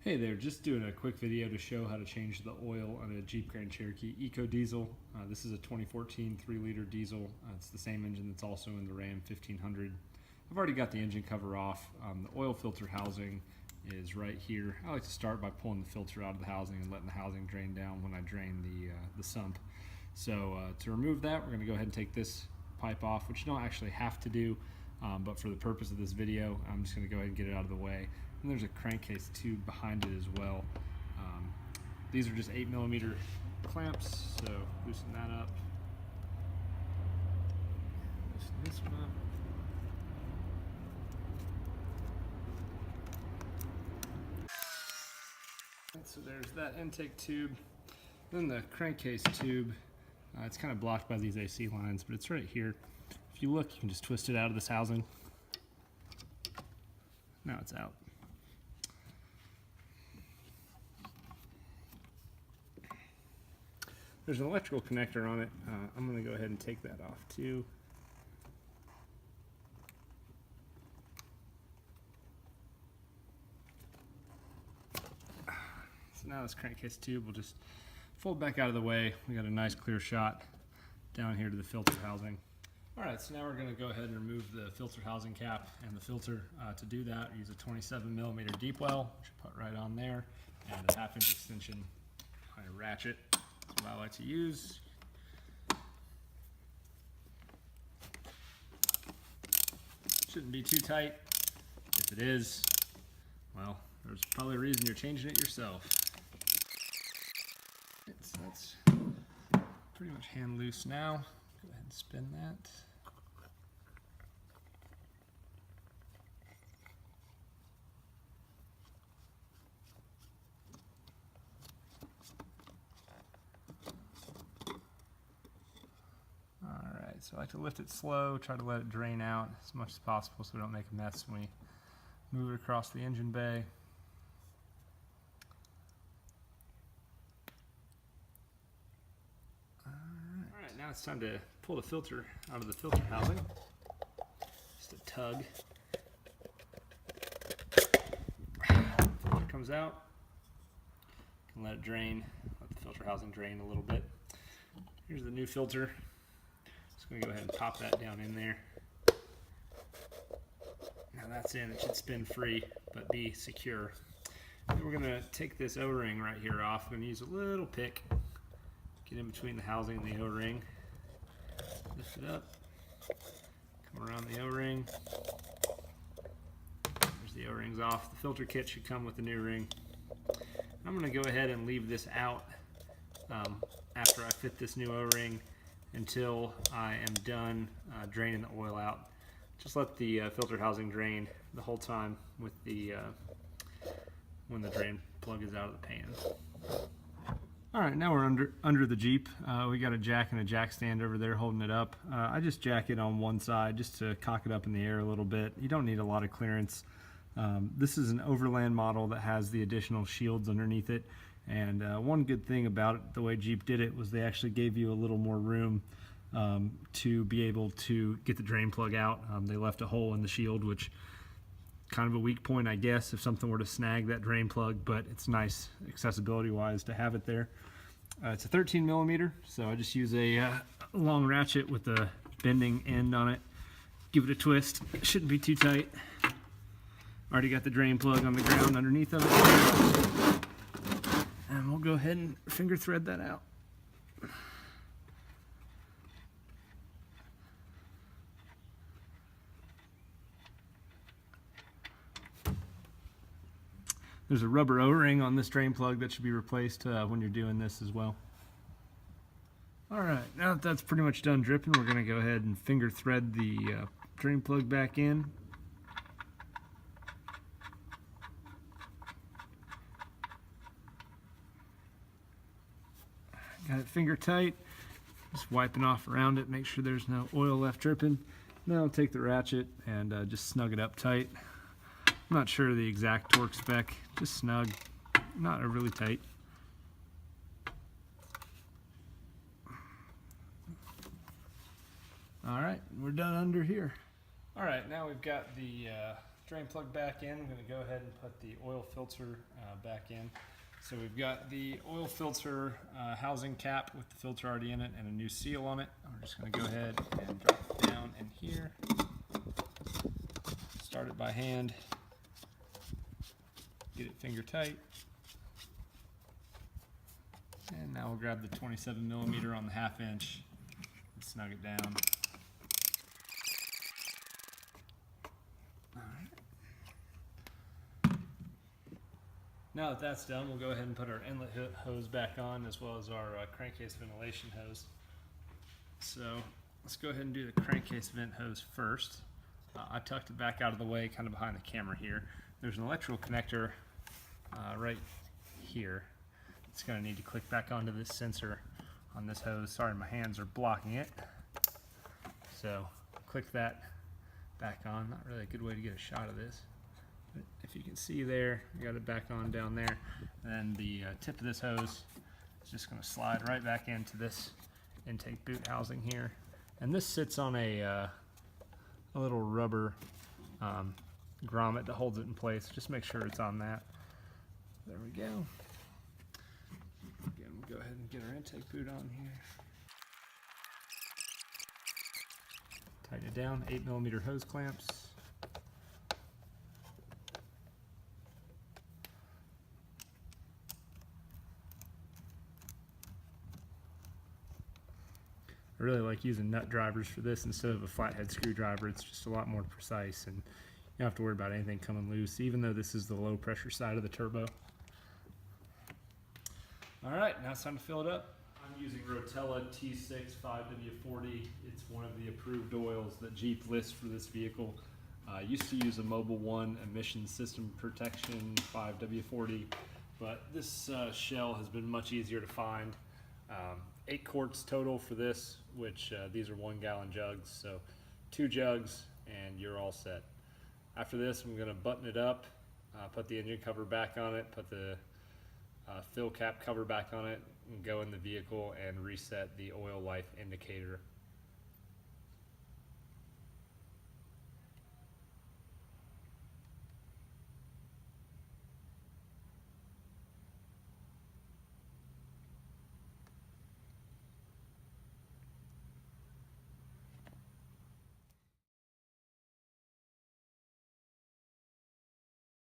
Hey there, just doing a quick video to show how to change the oil on a Jeep Grand Cherokee EcoDiesel. This is a 2014 3-liter diesel. It's the same engine that's also in the Ram 1500. I've already got the engine cover off. The oil filter housing is right here. I like to start by pulling the filter out of the housing and letting the housing drain down when I drain the sump. So to remove that, we're going to go ahead and take this pipe off, which you don't actually have to do, but for the purpose of this video, I'm just going to go ahead and get it out of the way. And there's a crankcase tube behind it as well. These are just 8mm clamps, so loosen that up. Loosen this one up. And so there's that intake tube. Then the crankcase tube, it's kind of blocked by these AC lines, but it's right here. If you look, you can just twist it out of this housing. Now it's out. There's an electrical connector on it. I'm going to go ahead and take that off too. So now this crankcase tube will just fold back out of the way. We got a nice clear shot down here to the filter housing. Alright, so now we're going to go ahead and remove the filter housing cap and the filter. To do that, use a 27mm deep well, which you put right on there, and a 1/2-inch extension kind of ratchet. That's what I like to use. Shouldn't be too tight. If it is, well, there's probably a reason you're changing it yourself. So that's pretty much hand loose now. Go ahead and spin that. So I like to lift it slow, try to let it drain out as much as possible so we don't make a mess when we move it across the engine bay. Alright, now it's time to pull the filter out of the filter housing. Just a tug. Filter comes out. You can let it drain, let the filter housing drain a little bit. Here's the new filter. Just going to go ahead and pop that down in there. Now that's in. It should spin free, but be secure. And we're going to take this O-ring right here off. I'm going to use a little pick. Get in between the housing and the O-ring. Lift it up. Come around the O-ring. There's the O-rings off. The filter kit should come with the new ring. I'm going to go ahead and leave this out after I fit this new O-ring until I am done draining the oil out. Just let the filter housing drain the whole time with the when the drain plug is out of the pan. Alright, now we're under the Jeep. We got a jack and a jack stand over there holding it up. I just jack it on one side just to cock it up in the air a little bit. You don't need a lot of clearance. This is an overland model that has the additional shields underneath it. And one good thing about it, the way Jeep did it, was they actually gave you a little more room to be able to get the drain plug out. They left a hole in the shield, which kind of a weak point, I guess, if something were to snag that drain plug, but it's nice accessibility-wise to have it there. It's a 13mm, so I just use a long ratchet with a bending end on it. Give it a twist. It shouldn't be too tight. Already got the drain plug on the ground underneath of it. And we'll go ahead and finger thread that out. There's a rubber O-ring on this drain plug that should be replaced when you're doing this as well. Alright, now that that's pretty much done dripping, we're going to go ahead and finger thread the drain plug back in. Got it finger tight, just wiping off around it, make sure there's no oil left dripping. Now I'll take the ratchet and just snug it up tight. I'm not sure of the exact torque spec, just snug, not really tight. Alright, we're done under here. Alright, now we've got the drain plug back in. I'm going to go ahead and put the oil filter back in. So we've got the oil filter housing cap with the filter already in it and a new seal on it. We're just going to go ahead and drop it down in here. Start it by hand. Get it finger tight. And now we'll grab the 27mm on the 1/2 inch and snug it down. Now that that's done, we'll go ahead and put our inlet hose back on, as well as our crankcase ventilation hose. So let's go ahead and do the crankcase vent hose first. I tucked it back out of the way, kind of behind the camera here. There's an electrical connector right here. It's going to need to click back onto this sensor on this hose. Sorry, my hands are blocking it. So click that back on. Not really a good way to get a shot of this. If you can see there, I got it back on down there. And the tip of this hose is just going to slide right back into this intake boot housing here. And this sits on a little rubber grommet that holds it in place. Just make sure it's on that. There we go. Again, we'll go ahead and get our intake boot on here. Tighten it down, 8mm hose clamps. I really like using nut drivers for this instead of a flathead screwdriver. It's just a lot more precise and you don't have to worry about anything coming loose, even though this is the low pressure side of the turbo. Alright, now it's time to fill it up. I'm using Rotella T6 5W40. It's one of the approved oils that Jeep lists for this vehicle. I used to use a Mobil 1 emission system protection 5W40, but this shell has been much easier to find. 8 quarts total for this, which these are 1-gallon jugs, so 2 jugs and you're all set. After this, I'm going to button it up, put the engine cover back on it, put the fill cap cover back on it, and go in the vehicle and reset the oil life indicator